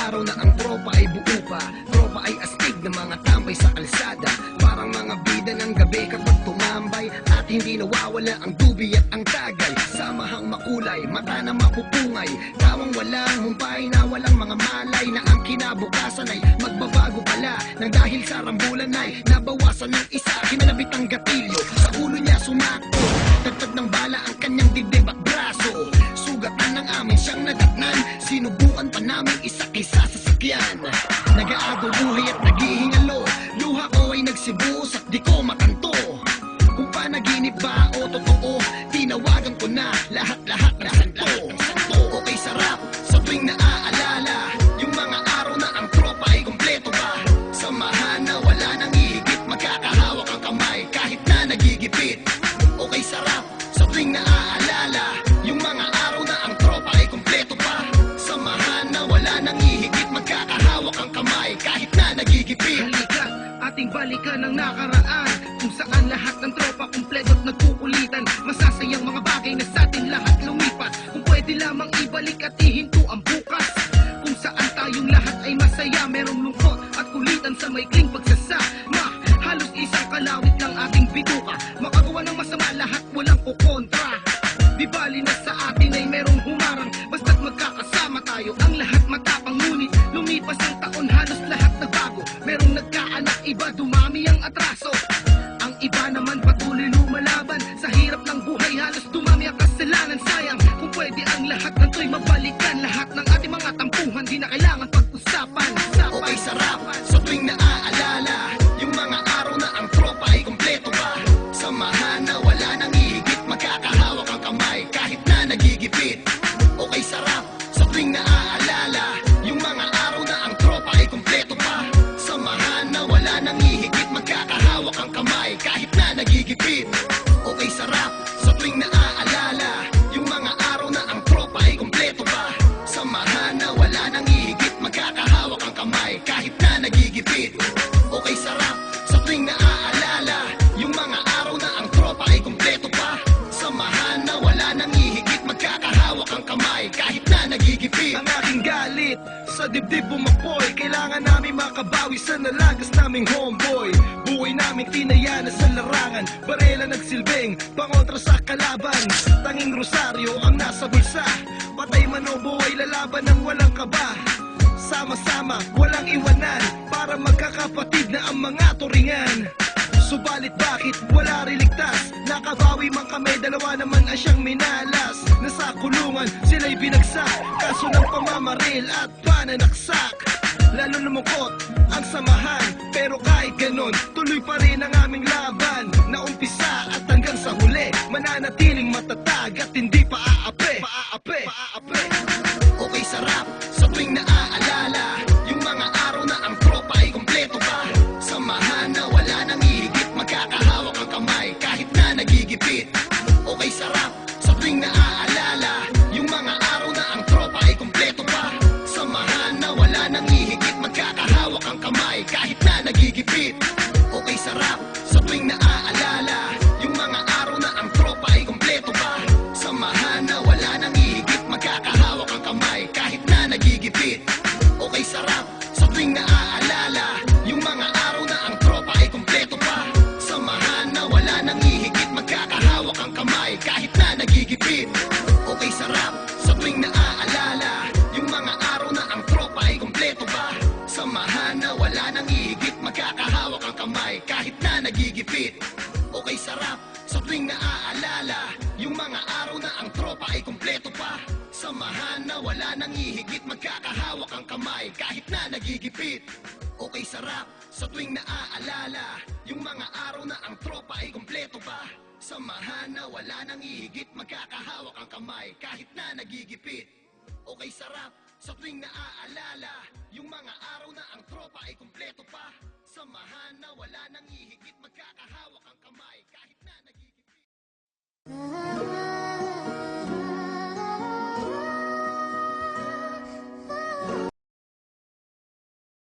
araw na ang tropa ay buo pa. Tropa ay astig ng mga tambay sa kalsada, parang mga bida ng gabi kapag tumambay. At hindi nawawala ang dubi at ang tagay, samahang makulay, mata na mapupungay, tawang walang humpay na walang mga malay, na ang kinabukasan ay magbabago pala, nang dahil sa rambulan ay nabawasan ng isa. Kinalabit ang gatilyo, sa ulo niya sumakto, dagdag ng bala ang kanyang dibdib at braso. Sugatan ng amin siyang nadatnan, sinubukan pa namin isa-isa sa sakyan. Nag-aagaw buhay at naghihingalo, luha ko ay nagsibuos at di ko makanto. Kung panaginip ba o totoo, tinawagan ko na lahat-lahat na santo. Okay, sarap sa tuwing naaalala yung mga araw na ang tropa ay kompleto pa. Samahan na wala nang ihigit, magkakahawak ang kamay kahit na nagigipit. Okay, sarap sa tuwing naaalala yung mga araw na ang tropa ay kompleto pa. Samahan na wala nang ihigit, magkakahawak ang kamay kahit na nagigipit. Halika't ating balikan ang nakaraan, kung saan lahat ng tropa kumpleto at nagkukulitan. Masasayang mga bagay na sa atin lahat lumipas, kung pwede lamang ibalik at ihinto ang bukas. Kung saan tayong lahat ay masaya, merong lungkot at kulitan sa maikling pagsasama. Halos isang kalawit ng ating bituka, makagawa ng masama lahat walang kukontra. Di bali na sa atin ay merong humarang, basta't magkakasama tayo ang lahat matapang. Ngunit lumipas ang taon, halos lahat nagbago, merong nagkaanak, iba dumami ang atraso. Ang iba naman patuloy lumalaban, sa hirap ng buhay halos dumami ang kasalanan. Sayang kung pwede ang lahat ng to'y mabalikan, lahat ng ating mga tampuhan di na kailangan pag-usapan. Okay, sarap sa tuwing naaalala yung mga araw na ang tropa ay kompleto pa. Samahan na wala nang ihigit, magkakahawak ang kamay kahit na nagigipit. Okay, sarap sa tuwing naaalala yung mga araw na ang tropa ay kompleto pa. Samahan na wala nang ihigit, magkakahawak ang kamay kahit na nagigipit. Okay, sarap sa tuwing naaalala yung mga araw na ang tropa ay kompleto pa. Samahan na wala nang ihigit, magkakahawak ang kamay kahit na nagigipit. Okay, sarap sa tuwing naaalala yung mga araw na ang tropa ay kompleto pa. Samahan na wala nang ihigit, magkakahawak ang kamay kahit na nagigipit. Ang aking galit sa dibdib bumapoy, kailangan namin makabawi sa nalagas naming homeboy. Buhay namin tinaya na sa larangan, barela nagsilbing pangontra sa kalaban. Tanging rosaryo ang nasa bulsa, patay man o buhay lalaban ng walang kaba. Sama-sama, walang iwanan, para magkakapatid na ang mga turingan. Subalit bakit wala riligtas? Nakabawi man kami, dalawa naman ang siyang minalas. Nasa kulungan, sila'y binagsak, kaso ng pamamaril at pananaksak. Lalo lumungkot ang samahan, pero kahit ganon, tuloy pa rin ang aming laban. Naumpisa at hanggang sa huli, mananatiling matatag at hindi pa aape. Okay, sarap sa tuwing naaalala yung mga araw na ang tropa ay kompleto pa. Samahan na wala nang ihigit, magkakahawak ang kamay kahit na nagigipit. Okay, sarap sa tuwing naaalala yung mga araw na ang tropa ay kompleto pa. Samahan na wala nang ihigit, magkakahawak ang kamay kahit na nagigipit. Okay, sarap sa tuwing naaalala yung mga araw na ang tropa ay kompleto pa. Samahan na wala nang ihigit, magkakahawak ang kamay kahit na nagigipit. Okay, sarap sa tuwing naaalala yung mga araw na ang tropa ay kompleto pa. Samahan na wala nang ihigit, magkakahawak ang kamay kahit na nagigipit. Okay, sarap sa tuwing naaalala yung mga araw na ang tropa ay kompleto pa. Samahan na wala nang ihigit, magkakahawak ang kamay kahit na nagigipit. Okay, sarap sa tuwing naaalala yung mga araw na ang tropa ay kompleto pa. Samahan na wala nang ihigit, magkakahawak ang kamay kahit na nagigipit. Okay, sarap sa tuwing naaalala yung mga araw na ang tropa ay kompleto pa. Samahan na wala nang ihigit, magkakahawak ang kamay kahit na nagigipit. Okay, sarap sa tuwing naaalala